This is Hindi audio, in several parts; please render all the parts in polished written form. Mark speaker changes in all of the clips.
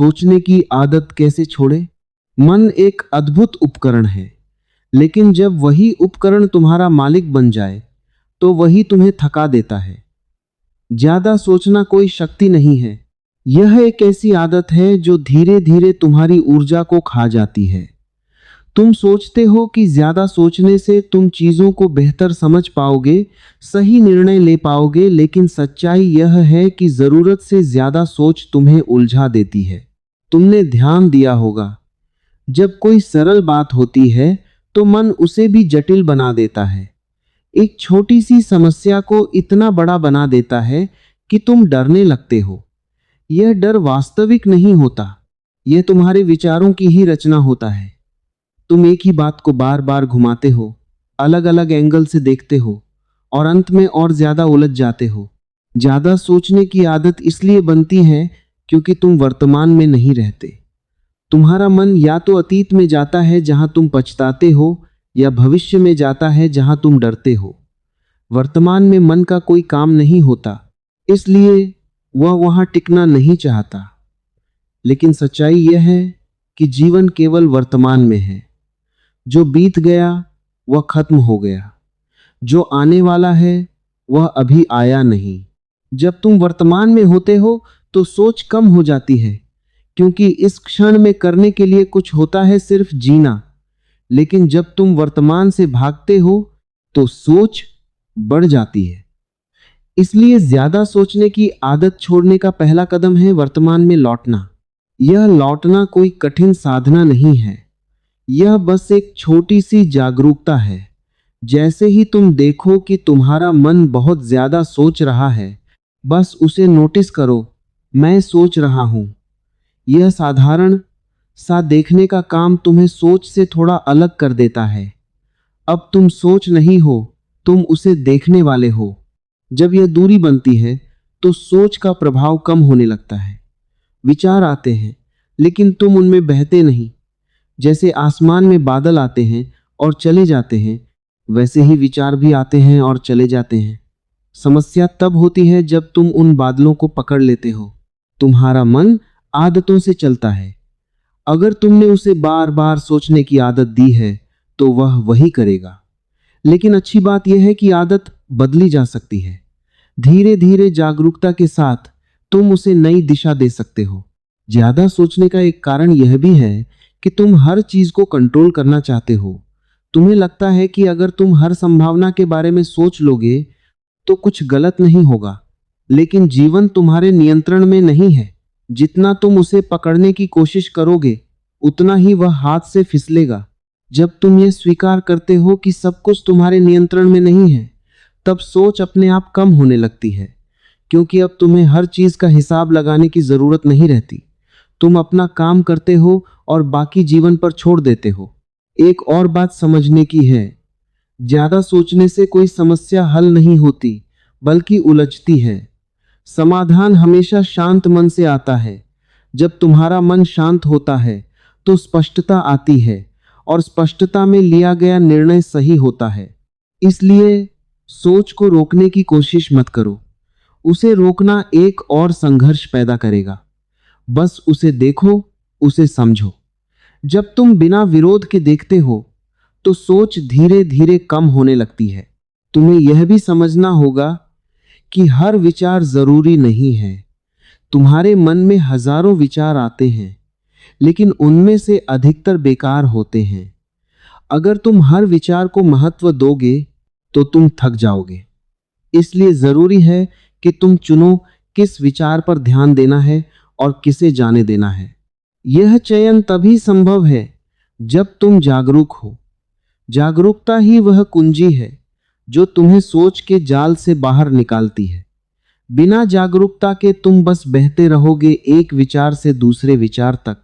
Speaker 1: सोचने की आदत कैसे छोड़े? मन एक अद्भुत उपकरण है, लेकिन जब वही उपकरण तुम्हारा मालिक बन जाए तो वही तुम्हें थका देता है। ज्यादा सोचना कोई शक्ति नहीं है, यह एक ऐसी आदत है जो धीरे धीरे तुम्हारी ऊर्जा को खा जाती है। तुम सोचते हो कि ज्यादा सोचने से तुम चीजों को बेहतर समझ पाओगे, सही निर्णय ले पाओगे, लेकिन सच्चाई यह है कि जरूरत से ज्यादा सोच तुम्हें उलझा देती है। तुमने ध्यान दिया होगा, जब कोई सरल बात होती है तो मन उसे भी जटिल बना देता है। एक छोटी सी समस्या को इतना बड़ा बना देता है कि तुम डरने लगते हो। यह डर वास्तविक नहीं होता, यह तुम्हारे विचारों की ही रचना होता है। तुम एक ही बात को बार बार घुमाते हो, अलग अलग एंगल से देखते हो और अंत में और ज्यादा उलझ जाते हो। ज्यादा सोचने की आदत इसलिए बनती है क्योंकि तुम वर्तमान में नहीं रहते। तुम्हारा मन या तो अतीत में जाता है जहां तुम पछताते हो, या भविष्य में जाता है जहां तुम डरते हो। वर्तमान में मन का कोई काम नहीं होता, इसलिए वह वहां टिकना नहीं चाहता। लेकिन सच्चाई यह है कि जीवन केवल वर्तमान में है। जो बीत गया वह खत्म हो गया, जो आने वाला है वह अभी आया नहीं। जब तुम वर्तमान में होते हो तो सोच कम हो जाती है, क्योंकि इस क्षण में करने के लिए कुछ होता है, सिर्फ जीना। लेकिन जब तुम वर्तमान से भागते हो तो सोच बढ़ जाती है। इसलिए ज्यादा सोचने की आदत छोड़ने का पहला कदम है वर्तमान में लौटना। यह लौटना कोई कठिन साधना नहीं है, यह बस एक छोटी सी जागरूकता है। जैसे ही तुम देखो कि तुम्हारा मन बहुत ज्यादा सोच रहा है, बस उसे नोटिस करो, मैं सोच रहा हूं। यह साधारण सा देखने का काम तुम्हें सोच से थोड़ा अलग कर देता है। अब तुम सोच नहीं हो, तुम उसे देखने वाले हो। जब यह दूरी बनती है तो सोच का प्रभाव कम होने लगता है। विचार आते हैं, लेकिन तुम उनमें बहते नहीं। जैसे आसमान में बादल आते हैं और चले जाते हैं, वैसे ही विचार भी आते हैं और चले जाते हैं। समस्या तब होती है जब तुम उन बादलों को पकड़ लेते हो। तुम्हारा मन आदतों से चलता है। अगर तुमने उसे बार बार सोचने की आदत दी है तो वह वही करेगा। लेकिन अच्छी बात यह है कि आदत बदली जा सकती है। धीरे धीरे जागरूकता के साथ तुम उसे नई दिशा दे सकते हो। ज्यादा सोचने का एक कारण यह भी है कि तुम हर चीज को कंट्रोल करना चाहते हो। तुम्हें लगता है कि अगर तुम हर संभावना के बारे में सोच लोगे तो कुछ गलत नहीं होगा। लेकिन जीवन तुम्हारे नियंत्रण में नहीं है। जितना तुम उसे पकड़ने की कोशिश करोगे, उतना ही वह हाथ से फिसलेगा। जब तुम ये स्वीकार करते हो कि सब कुछ तुम्हारे नियंत्रण में नहीं है, तब सोच अपने आप कम होने लगती है, क्योंकि अब तुम्हें हर चीज का हिसाब लगाने की जरूरत नहीं रहती। तुम अपना काम करते हो और बाकी जीवन पर छोड़ देते हो। एक और बात समझने की है, ज्यादा सोचने से कोई समस्या हल नहीं होती, बल्कि उलझती है। समाधान हमेशा शांत मन से आता है। जब तुम्हारा मन शांत होता है तो स्पष्टता आती है, और स्पष्टता में लिया गया निर्णय सही होता है। इसलिए सोच को रोकने की कोशिश मत करो। उसे रोकना एक और संघर्ष पैदा करेगा। बस उसे देखो, उसे समझो। जब तुम बिना विरोध के देखते हो तो सोच धीरे धीरे कम होने लगती है। तुम्हें यह भी समझना होगा कि हर विचार जरूरी नहीं है। तुम्हारे मन में हजारों विचार आते हैं, लेकिन उनमें से अधिकतर बेकार होते हैं। अगर तुम हर विचार को महत्व दोगे तो तुम थक जाओगे। इसलिए जरूरी है कि तुम चुनो किस विचार पर ध्यान देना है और किसे जाने देना है। यह चयन तभी संभव है जब तुम जागरूक हो। जागरूकता ही वह कुंजी है जो तुम्हें सोच के जाल से बाहर निकालती है। बिना जागरूकता के तुम बस बहते रहोगे, एक विचार से दूसरे विचार तक।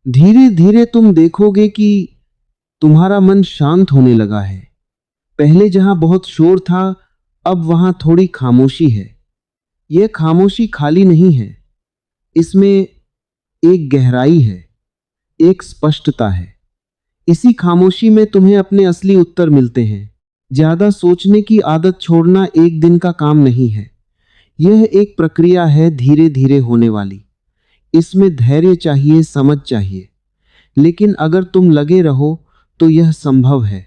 Speaker 1: धीरे धीरे तुम देखोगे कि तुम्हारा मन शांत होने लगा है। पहले जहां बहुत शोर था, अब वहां थोड़ी खामोशी है। यह खामोशी खाली नहीं है, इसमें एक गहराई है, एक स्पष्टता है। इसी खामोशी में तुम्हें अपने असली उत्तर मिलते हैं। ज्यादा सोचने की आदत छोड़ना एक दिन का काम नहीं है, यह एक प्रक्रिया है, धीरे धीरे होने वाली। इसमें धैर्य चाहिए, समझ चाहिए। लेकिन अगर तुम लगे रहो तो यह संभव है।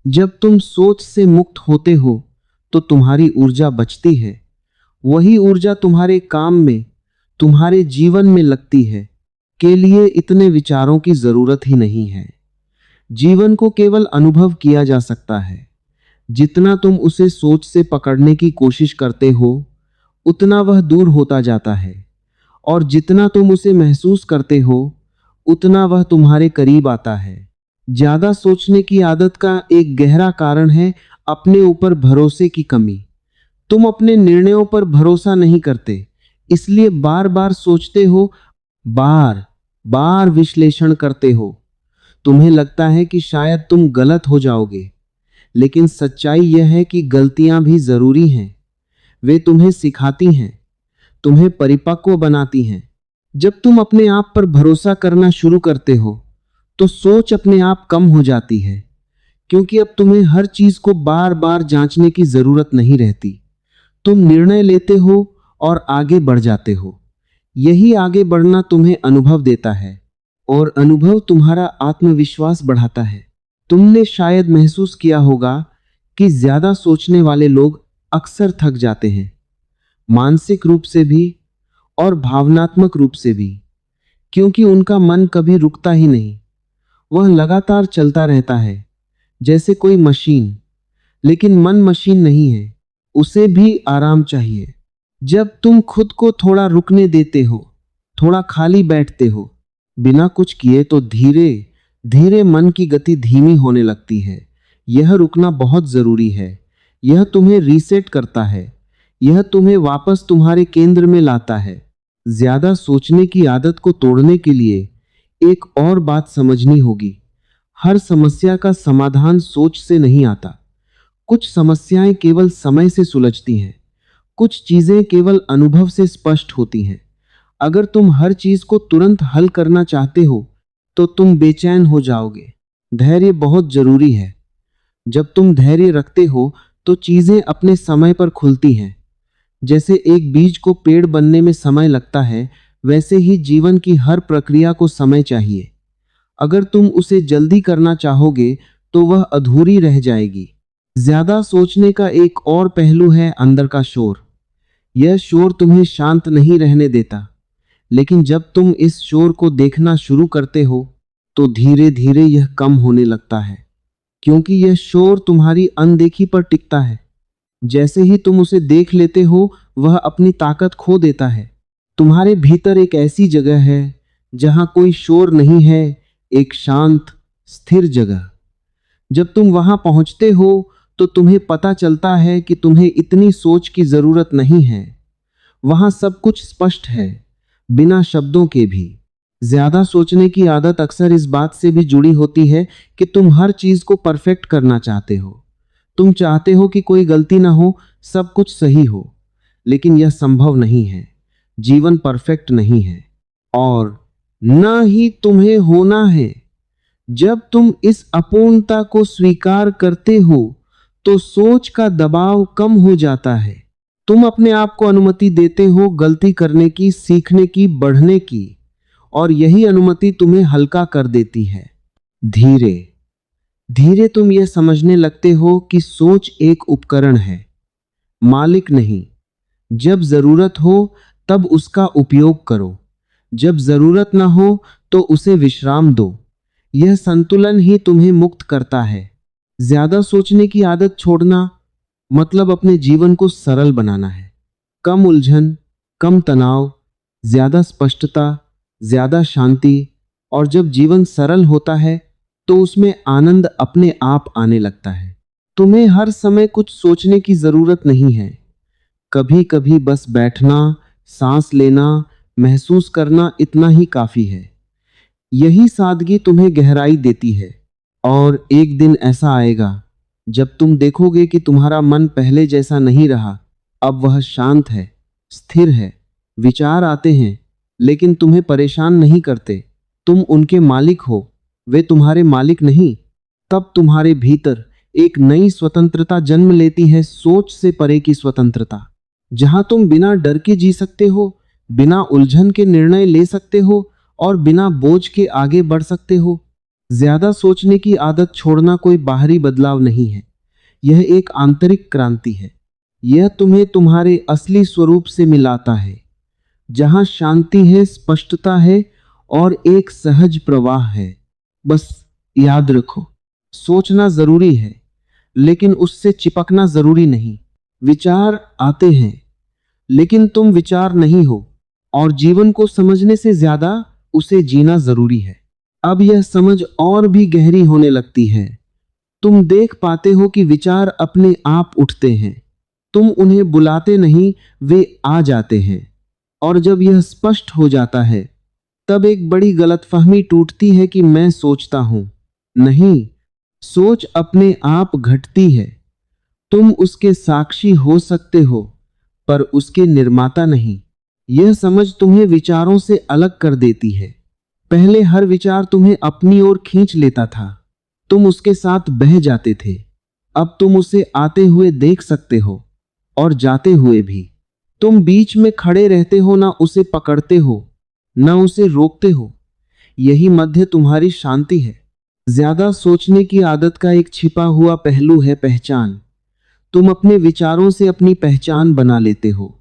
Speaker 1: जब तुम सोच से मुक्त होते हो तो तुम्हारी ऊर्जा बचती है। वही ऊर्जा तुम्हारे काम में, तुम्हारे जीवन में लगती है। के लिए इतने विचारों की जरूरत ही नहीं है। जीवन को केवल अनुभव किया जा सकता है। जितना तुम उसे सोच से पकड़ने की कोशिश करते हो उतना वह दूर होता जाता है, और जितना तुम उसे महसूस करते हो उतना वह तुम्हारे करीब आता है। ज्यादा सोचने की आदत का एक गहरा कारण है अपने ऊपर भरोसे की कमी। तुम अपने निर्णयों पर भरोसा नहीं करते, इसलिए बार बार सोचते हो, बार बार विश्लेषण करते हो। तुम्हें लगता है कि शायद तुम गलत हो जाओगे, लेकिन सच्चाई यह है कि गलतियां भी जरूरी हैं। वे तुम्हें सिखाती हैं, तुम्हें परिपक्व बनाती हैं। जब तुम अपने आप पर भरोसा करना शुरू करते हो तो सोच अपने आप कम हो जाती है, क्योंकि अब तुम्हें हर चीज को बार बार जांचने की जरूरत नहीं रहती। तुम निर्णय लेते हो और आगे बढ़ जाते हो। यही आगे बढ़ना तुम्हें अनुभव देता है, और अनुभव तुम्हारा आत्मविश्वास बढ़ाता है। तुमने शायद महसूस किया होगा कि ज्यादा सोचने वाले लोग अक्सर थक जाते हैं, मानसिक रूप से भी और भावनात्मक रूप से भी, क्योंकि उनका मन कभी रुकता ही नहीं। वह लगातार चलता रहता है जैसे कोई मशीन। लेकिन मन मशीन नहीं है, उसे भी आराम चाहिए। जब तुम खुद को थोड़ा रुकने देते हो, थोड़ा खाली बैठते हो बिना कुछ किए, तो धीरे धीरे मन की गति धीमी होने लगती है। यह रुकना बहुत जरूरी है। यह तुम्हें रीसेट करता है, यह तुम्हें वापस तुम्हारे केंद्र में लाता है। ज्यादा सोचने की आदत को तोड़ने के लिए एक और बात समझनी होगी। हर समस्या का समाधान सोच से नहीं आता। कुछ समस्याएं केवल समय से सुलझती हैं, कुछ चीजें केवल अनुभव से स्पष्ट होती हैं। अगर तुम हर चीज को तुरंत हल करना चाहते हो तो तुम बेचैन हो जाओगे। धैर्य बहुत जरूरी है। जब तुम धैर्य रखते हो तो चीजें अपने समय पर खुलती हैं। जैसे एक बीज को पेड़ बनने में समय लगता है, वैसे ही जीवन की हर प्रक्रिया को समय चाहिए। अगर तुम उसे जल्दी करना चाहोगे तो वह अधूरी रह जाएगी। ज्यादा सोचने का एक और पहलू है अंदर का शोर। यह शोर तुम्हें शांत नहीं रहने देता, लेकिन जब तुम इस शोर को देखना शुरू करते हो तो धीरे धीरे यह कम होने लगता है, क्योंकि यह शोर तुम्हारी अनदेखी पर टिकता है। जैसे ही तुम उसे देख लेते हो वह अपनी ताकत खो देता है। तुम्हारे भीतर एक ऐसी जगह है जहां कोई शोर नहीं है, एक शांत स्थिर जगह। जब तुम वहां पहुंचते हो तो तुम्हें पता चलता है कि तुम्हें इतनी सोच की जरूरत नहीं है। वहां सब कुछ स्पष्ट है, बिना शब्दों के भी। ज्यादा सोचने की आदत अक्सर इस बात से भी जुड़ी होती है कि तुम हर चीज को परफेक्ट करना चाहते हो। तुम चाहते हो कि कोई गलती ना हो, सब कुछ सही हो। लेकिन यह संभव नहीं है। जीवन परफेक्ट नहीं है, और न ही तुम्हें होना है। जब तुम इस अपूर्णता को स्वीकार करते हो तो सोच का दबाव कम हो जाता है। तुम अपने आप को अनुमति देते हो गलती करने की, सीखने की, बढ़ने की, और यही अनुमति तुम्हें हल्का कर देती है। धीरे धीरे तुम यह समझने लगते हो कि सोच एक उपकरण है, मालिक नहीं। जब जरूरत हो तब उसका उपयोग करो, जब जरूरत ना हो तो उसे विश्राम दो। यह संतुलन ही तुम्हें मुक्त करता है। ज्यादा सोचने की आदत छोड़ना मतलब अपने जीवन को सरल बनाना है। कम उलझन, कम तनाव, ज्यादा स्पष्टता, ज्यादा शांति। और जब जीवन सरल होता है तो उसमें आनंद अपने आप आने लगता है। तुम्हें हर समय कुछ सोचने की जरूरत नहीं है। कभी कभी बस बैठना, सांस लेना, महसूस करना, इतना ही काफी है। यही सादगी तुम्हें गहराई देती है। और एक दिन ऐसा आएगा जब तुम देखोगे कि तुम्हारा मन पहले जैसा नहीं रहा। अब वह शांत है, स्थिर है। विचार आते हैं लेकिन तुम्हें परेशान नहीं करते। तुम उनके मालिक हो, वे तुम्हारे मालिक नहीं। तब तुम्हारे भीतर एक नई स्वतंत्रता जन्म लेती है, सोच से परे की स्वतंत्रता, जहां तुम बिना डर के जी सकते हो, बिना उलझन के निर्णय ले सकते हो और बिना बोझ के आगे बढ़ सकते हो। ज्यादा सोचने की आदत छोड़ना कोई बाहरी बदलाव नहीं है, यह एक आंतरिक क्रांति है। यह तुम्हें तुम्हारे असली स्वरूप से मिलाता है, जहां शांति है, स्पष्टता है और एक सहज प्रवाह है। बस याद रखो, सोचना जरूरी है, लेकिन उससे चिपकना जरूरी नहीं। विचार आते हैं, लेकिन तुम विचार नहीं हो, और जीवन को समझने से ज्यादा उसे जीना जरूरी है। अब यह समझ और भी गहरी होने लगती है। तुम देख पाते हो कि विचार अपने आप उठते हैं, तुम उन्हें बुलाते नहीं, वे आ जाते हैं। और जब यह स्पष्ट हो जाता है, तब एक बड़ी गलतफहमी टूटती है कि मैं सोचता हूं। नहीं, सोच अपने आप घटती है। तुम उसके साक्षी हो सकते हो, पर उसके निर्माता नहीं। यह समझ तुम्हें विचारों से अलग कर देती है। पहले हर विचार तुम्हें अपनी ओर खींच लेता था, तुम उसके साथ बह जाते थे। अब तुम उसे आते हुए देख सकते हो और जाते हुए भी। तुम बीच में खड़े रहते हो, ना उसे पकड़ते हो, ना उसे रोकते हो। यही मध्य तुम्हारी शांति है। ज्यादा सोचने की आदत का एक छिपा हुआ पहलू है पहचान। तुम अपने विचारों से अपनी पहचान बना लेते हो।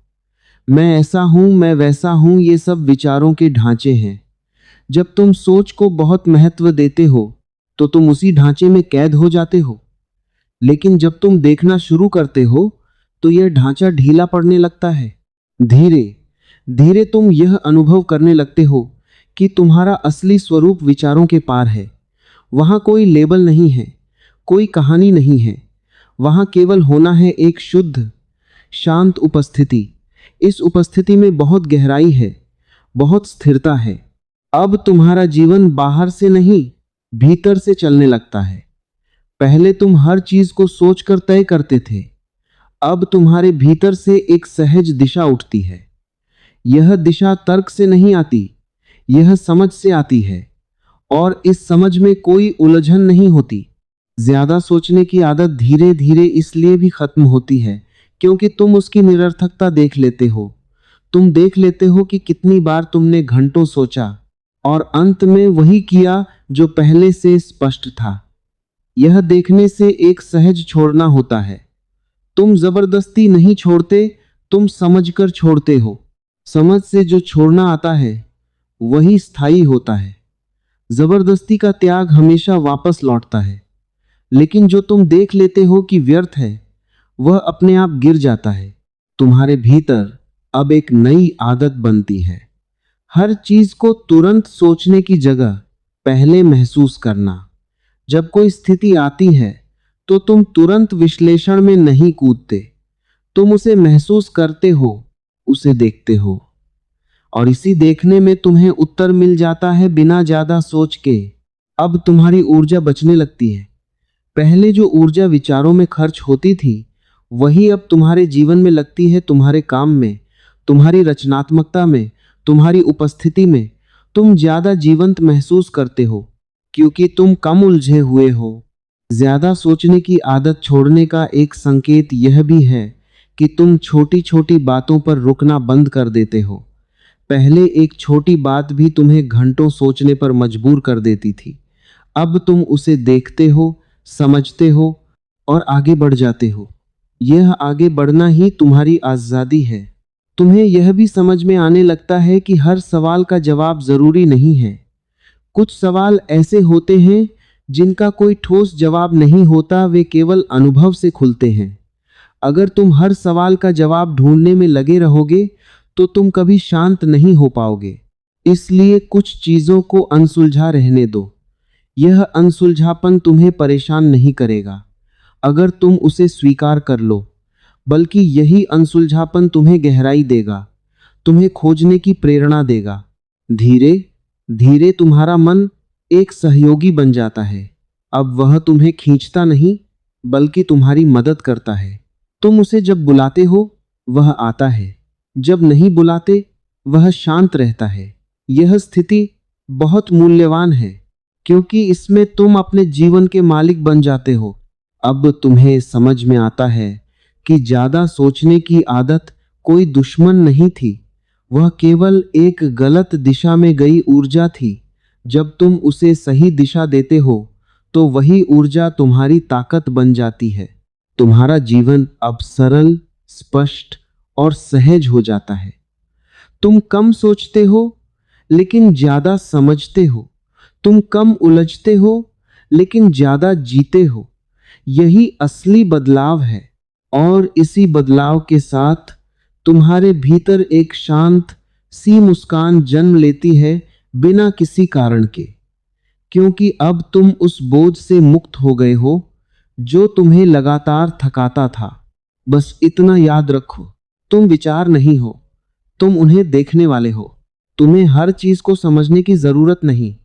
Speaker 1: मैं ऐसा हूं, मैं वैसा हूं, ये सब विचारों के ढांचे हैं। जब तुम सोच को बहुत महत्व देते हो, तो तुम उसी ढांचे में कैद हो जाते हो। लेकिन जब तुम देखना शुरू करते हो, तो यह ढांचा ढीला पड़ने लगता है। धीरे धीरे तुम यह अनुभव करने लगते हो कि तुम्हारा असली स्वरूप विचारों के पार है। वहां कोई लेबल नहीं है, कोई कहानी नहीं है। वहां केवल होना है, एक शुद्ध शांत उपस्थिति। इस उपस्थिति में बहुत गहराई है, बहुत स्थिरता है। अब तुम्हारा जीवन बाहर से नहीं, भीतर से चलने लगता है। पहले तुम हर चीज को सोचकर तय करते थे, अब तुम्हारे भीतर से एक सहज दिशा उठती है। यह दिशा तर्क से नहीं आती, यह समझ से आती है, और इस समझ में कोई उलझन नहीं होती। ज्यादा सोचने की आदत धीरे धीरे इसलिए भी खत्म होती है क्योंकि तुम उसकी निरर्थकता देख लेते हो। तुम देख लेते हो कि कितनी बार तुमने घंटों सोचा और अंत में वही किया जो पहले से स्पष्ट था। यह देखने से एक सहज छोड़ना होता है। तुम जबरदस्ती नहीं छोड़ते, तुम समझकर छोड़ते हो। समझ से जो छोड़ना आता है वही स्थायी होता है। जबरदस्ती का त्याग हमेशा वापस लौटता है, लेकिन जो तुम देख लेते हो कि व्यर्थ है, वह अपने आप गिर जाता है। तुम्हारे भीतर अब एक नई आदत बनती है, हर चीज को तुरंत सोचने की जगह पहले महसूस करना। जब कोई स्थिति आती है, तो तुम तुरंत विश्लेषण में नहीं कूदते, तुम उसे महसूस करते हो, उसे देखते हो, और इसी देखने में तुम्हें उत्तर मिल जाता है बिना ज्यादा सोच के। अब तुम्हारी ऊर्जा बचने लगती है। पहले जो ऊर्जा विचारों में खर्च होती थी, वही अब तुम्हारे जीवन में लगती है, तुम्हारे काम में, तुम्हारी रचनात्मकता में, तुम्हारी उपस्थिति में। तुम ज्यादा जीवंत महसूस करते हो क्योंकि तुम कम उलझे हुए हो। ज्यादा सोचने की आदत छोड़ने का एक संकेत यह भी है कि तुम छोटी छोटी बातों पर रुकना बंद कर देते हो। पहले एक छोटी बात भी तुम्हें घंटों सोचने पर मजबूर कर देती थी। अब तुम उसे देखते हो, समझते हो और आगे बढ़ जाते हो। यह आगे बढ़ना ही तुम्हारी आजादी है। तुम्हें यह भी समझ में आने लगता है कि हर सवाल का जवाब जरूरी नहीं है। कुछ सवाल ऐसे होते हैं जिनका कोई ठोस जवाब नहीं होता, वे केवल अनुभव से खुलते हैं। अगर तुम हर सवाल का जवाब ढूंढने में लगे रहोगे, तो तुम कभी शांत नहीं हो पाओगे। इसलिए कुछ चीजों को अनसुलझा रहने दो। यह अनसुलझापन तुम्हें परेशान नहीं करेगा अगर तुम उसे स्वीकार कर लो, बल्कि यही अनसुलझापन तुम्हें गहराई देगा, तुम्हें खोजने की प्रेरणा देगा। धीरे धीरे तुम्हारा मन एक सहयोगी बन जाता है। अब वह तुम्हें खींचता नहीं, बल्कि तुम्हारी मदद करता है। तुम उसे जब बुलाते हो, वह आता है, जब नहीं बुलाते, वह शांत रहता है। यह स्थिति बहुत मूल्यवान है क्योंकि इसमें तुम अपने जीवन के मालिक बन जाते हो। अब तुम्हें समझ में आता है कि ज्यादा सोचने की आदत कोई दुश्मन नहीं थी, वह केवल एक गलत दिशा में गई ऊर्जा थी। जब तुम उसे सही दिशा देते हो तो वही ऊर्जा तुम्हारी ताकत बन जाती है। तुम्हारा जीवन अब सरल, स्पष्ट और सहज हो जाता है। तुम कम सोचते हो लेकिन ज्यादा समझते हो। तुम कम उलझते हो लेकिन ज्यादा जीते हो। यही असली बदलाव है। और इसी बदलाव के साथ तुम्हारे भीतर एक शांत सी मुस्कान जन्म लेती है, बिना किसी कारण के। क्योंकि अब तुम उस बोझ से मुक्त हो गए हो जो तुम्हें लगातार थकाता था। बस इतना याद रखो, तुम विचार नहीं हो, तुम उन्हें देखने वाले हो। तुम्हें हर चीज को समझने की जरूरत नहीं,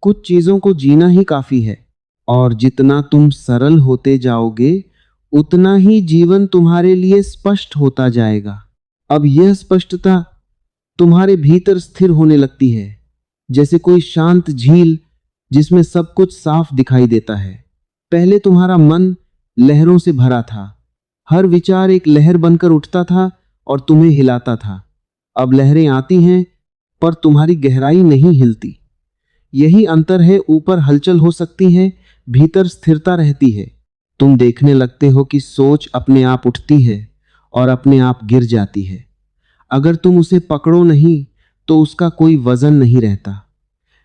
Speaker 1: कुछ चीजों को जीना ही काफी है। और जितना तुम सरल होते जाओगे उतना ही जीवन तुम्हारे लिए स्पष्ट होता जाएगा। अब यह स्पष्टता तुम्हारे भीतर स्थिर होने लगती है, जैसे कोई शांत झील जिसमें सब कुछ साफ दिखाई देता है। पहले तुम्हारा मन लहरों से भरा था। हर विचार एक लहर बनकर उठता था और तुम्हें हिलाता था। अब लहरें आती हैं पर तुम्हारी गहराई नहीं हिलती। यही अंतर है। ऊपर हलचल हो सकती है, भीतर स्थिरता रहती है। तुम देखने लगते हो कि सोच अपने आप उठती है और अपने आप गिर जाती है। अगर तुम उसे पकड़ो नहीं तो उसका कोई वजन नहीं रहता।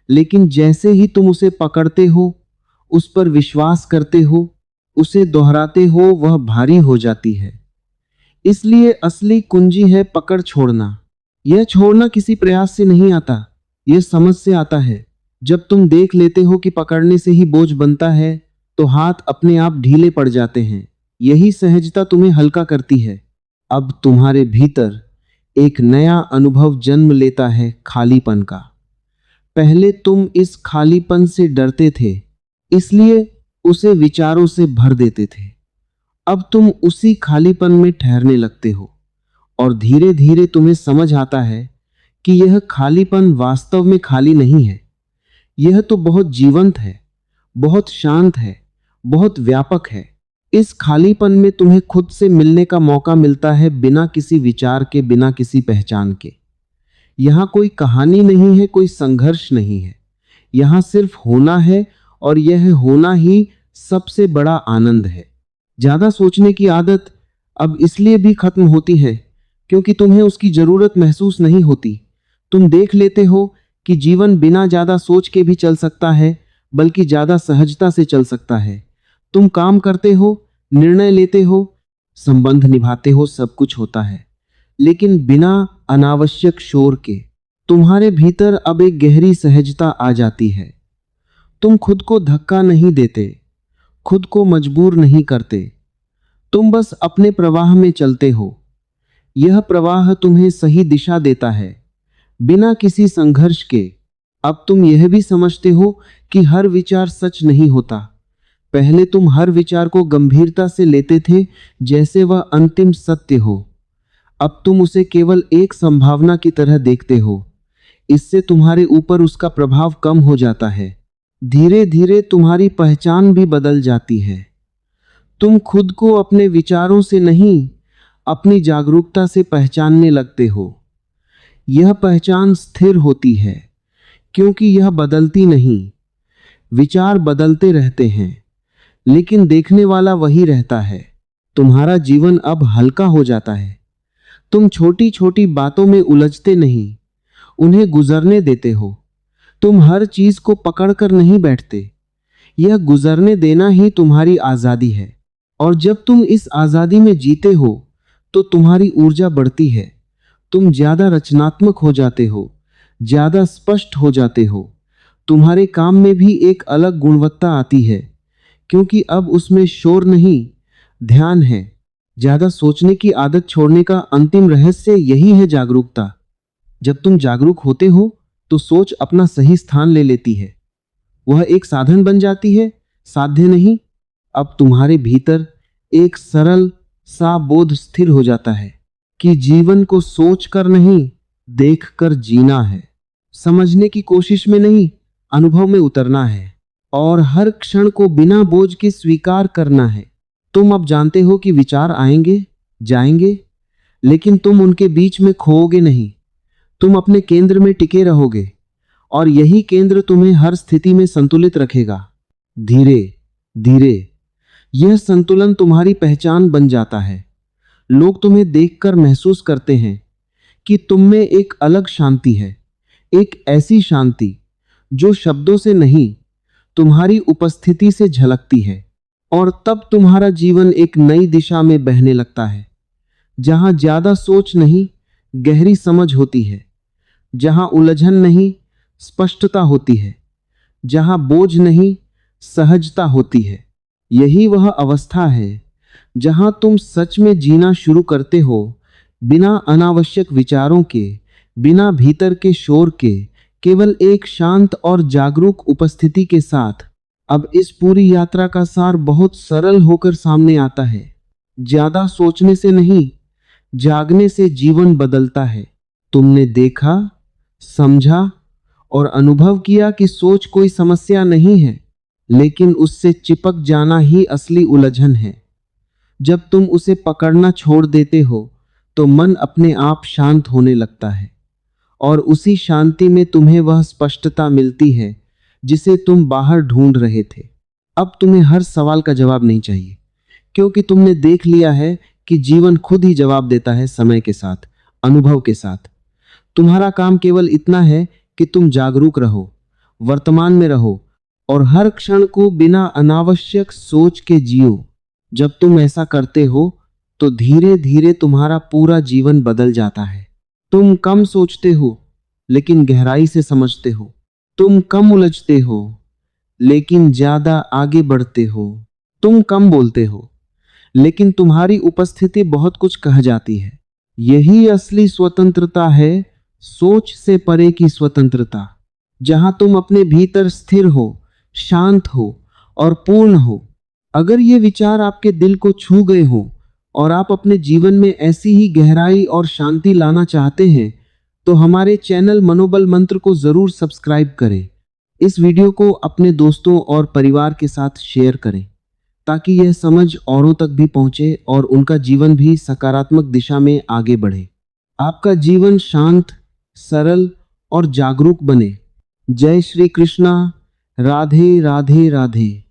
Speaker 1: लेकिन जैसे ही तुम उसे पकड़ते हो, उस पर विश्वास करते हो, उसे दोहराते हो, वह भारी हो जाती है। इसलिए असली कुंजी है पकड़ छोड़ना। यह छोड़ना किसी प्रयास से नहीं आता, यह समझ से आता है। जब तुम देख लेते हो कि पकड़ने से ही बोझ बनता है तो हाथ अपने आप ढीले पड़ जाते हैं। यही सहजता तुम्हें हल्का करती है। अब तुम्हारे भीतर एक नया अनुभव जन्म लेता है, खालीपन का। पहले तुम इस खालीपन से डरते थे, इसलिए उसे विचारों से भर देते थे। अब तुम उसी खालीपन में ठहरने लगते हो और धीरे धीरे तुम्हें समझ आता है कि यह खालीपन वास्तव में खाली नहीं है। यह तो बहुत जीवंत है, बहुत शांत है, बहुत व्यापक है। इस खालीपन में तुम्हें खुद से मिलने का मौका मिलता है, बिना किसी विचार के, बिना किसी पहचान के। यहां कोई कहानी नहीं है, कोई संघर्ष नहीं है। यहां सिर्फ होना है और यह होना ही सबसे बड़ा आनंद है। ज्यादा सोचने की आदत अब इसलिए भी खत्म होती है क्योंकि तुम्हें उसकी जरूरत महसूस नहीं होती। तुम देख लेते हो कि जीवन बिना ज्यादा सोच के भी चल सकता है, बल्कि ज्यादा सहजता से चल सकता है। तुम काम करते हो, निर्णय लेते हो, संबंध निभाते हो, सब कुछ होता है, लेकिन बिना अनावश्यक शोर के। तुम्हारे भीतर अब एक गहरी सहजता आ जाती है। तुम खुद को धक्का नहीं देते, खुद को मजबूर नहीं करते। तुम बस अपने प्रवाह में चलते हो। यह प्रवाह तुम्हें सही दिशा देता है, बिना किसी संघर्ष के। अब तुम यह भी समझते हो कि हर विचार सच नहीं होता। पहले तुम हर विचार को गंभीरता से लेते थे, जैसे वह अंतिम सत्य हो। अब तुम उसे केवल एक संभावना की तरह देखते हो। इससे तुम्हारे ऊपर उसका प्रभाव कम हो जाता है। धीरे धीरे तुम्हारी पहचान भी बदल जाती है। तुम खुद को अपने विचारों से नहीं, अपनी जागरूकता से पहचानने लगते हो। यह पहचान स्थिर होती है क्योंकि यह बदलती नहीं। विचार बदलते रहते हैं, लेकिन देखने वाला वही रहता है। तुम्हारा जीवन अब हल्का हो जाता है। तुम छोटी छोटी बातों में उलझते नहीं, उन्हें गुजरने देते हो। तुम हर चीज को पकड़कर नहीं बैठते। यह गुजरने देना ही तुम्हारी आजादी है। और जब तुम इस आजादी में जीते हो तो तुम्हारी ऊर्जा बढ़ती है। तुम ज्यादा रचनात्मक हो जाते हो, ज्यादा स्पष्ट हो जाते हो। तुम्हारे काम में भी एक अलग गुणवत्ता आती है, क्योंकि अब उसमें शोर नहीं, ध्यान है। ज्यादा सोचने की आदत छोड़ने का अंतिम रहस्य यही है, जागरूकता। जब तुम जागरूक होते हो तो सोच अपना सही स्थान ले लेती है। वह एक साधन बन जाती है, साध्य नहीं। अब तुम्हारे भीतर एक सरल सा बोध स्थिर हो जाता है कि जीवन को सोचकर नहीं, देखकर जीना है। समझने की कोशिश में नहीं, अनुभव में उतरना है। और हर क्षण को बिना बोझ के स्वीकार करना है। तुम अब जानते हो कि विचार आएंगे, जाएंगे, लेकिन तुम उनके बीच में खोओगे नहीं। तुम अपने केंद्र में टिके रहोगे और यही केंद्र तुम्हें हर स्थिति में संतुलित रखेगा। धीरे धीरे यह संतुलन तुम्हारी पहचान बन जाता है। लोग तुम्हें देखकर महसूस करते हैं कि तुम में एक अलग शांति है, एक ऐसी शांति जो शब्दों से नहीं, तुम्हारी उपस्थिति से झलकती है। और तब तुम्हारा जीवन एक नई दिशा में बहने लगता है, जहां ज्यादा सोच नहीं, गहरी समझ होती है, जहां उलझन नहीं, स्पष्टता होती है, जहां बोझ नहीं, सहजता होती है। यही वह अवस्था है जहां तुम सच में जीना शुरू करते हो, बिना अनावश्यक विचारों के, बिना भीतर के शोर के, केवल एक शांत और जागरूक उपस्थिति के साथ। अब इस पूरी यात्रा का सार बहुत सरल होकर सामने आता है। ज्यादा सोचने से नहीं, जागने से जीवन बदलता है। तुमने देखा, समझा और अनुभव किया कि सोच कोई समस्या नहीं है, लेकिन उससे चिपक जाना ही असली उलझन है। जब तुम उसे पकड़ना छोड़ देते हो तो मन अपने आप शांत होने लगता है, और उसी शांति में तुम्हें वह स्पष्टता मिलती है जिसे तुम बाहर ढूंढ रहे थे। अब तुम्हें हर सवाल का जवाब नहीं चाहिए, क्योंकि तुमने देख लिया है कि जीवन खुद ही जवाब देता है, समय के साथ, अनुभव के साथ। तुम्हारा काम केवल इतना है कि तुम जागरूक रहो, वर्तमान में रहो और हर क्षण को बिना अनावश्यक सोच के जियो। जब तुम ऐसा करते हो तो धीरे धीरे तुम्हारा पूरा जीवन बदल जाता है। तुम कम सोचते हो लेकिन गहराई से समझते हो। तुम कम उलझते हो लेकिन ज्यादा आगे बढ़ते हो। तुम कम बोलते हो लेकिन तुम्हारी उपस्थिति बहुत कुछ कह जाती है। यही असली स्वतंत्रता है, सोच से परे की स्वतंत्रता, जहां तुम अपने भीतर स्थिर हो, शांत हो और पूर्ण हो। अगर ये विचार आपके दिल को छू गए हो और आप अपने जीवन में ऐसी ही गहराई और शांति लाना चाहते हैं, तो हमारे चैनल मनोबल मंत्र को जरूर सब्सक्राइब करें। इस वीडियो को अपने दोस्तों और परिवार के साथ शेयर करें, ताकि यह समझ औरों तक भी पहुंचे और उनका जीवन भी सकारात्मक दिशा में आगे बढ़े। आपका जीवन शांत, सरल और जागरूक बने। जय श्री कृष्णा। राधे राधे राधे।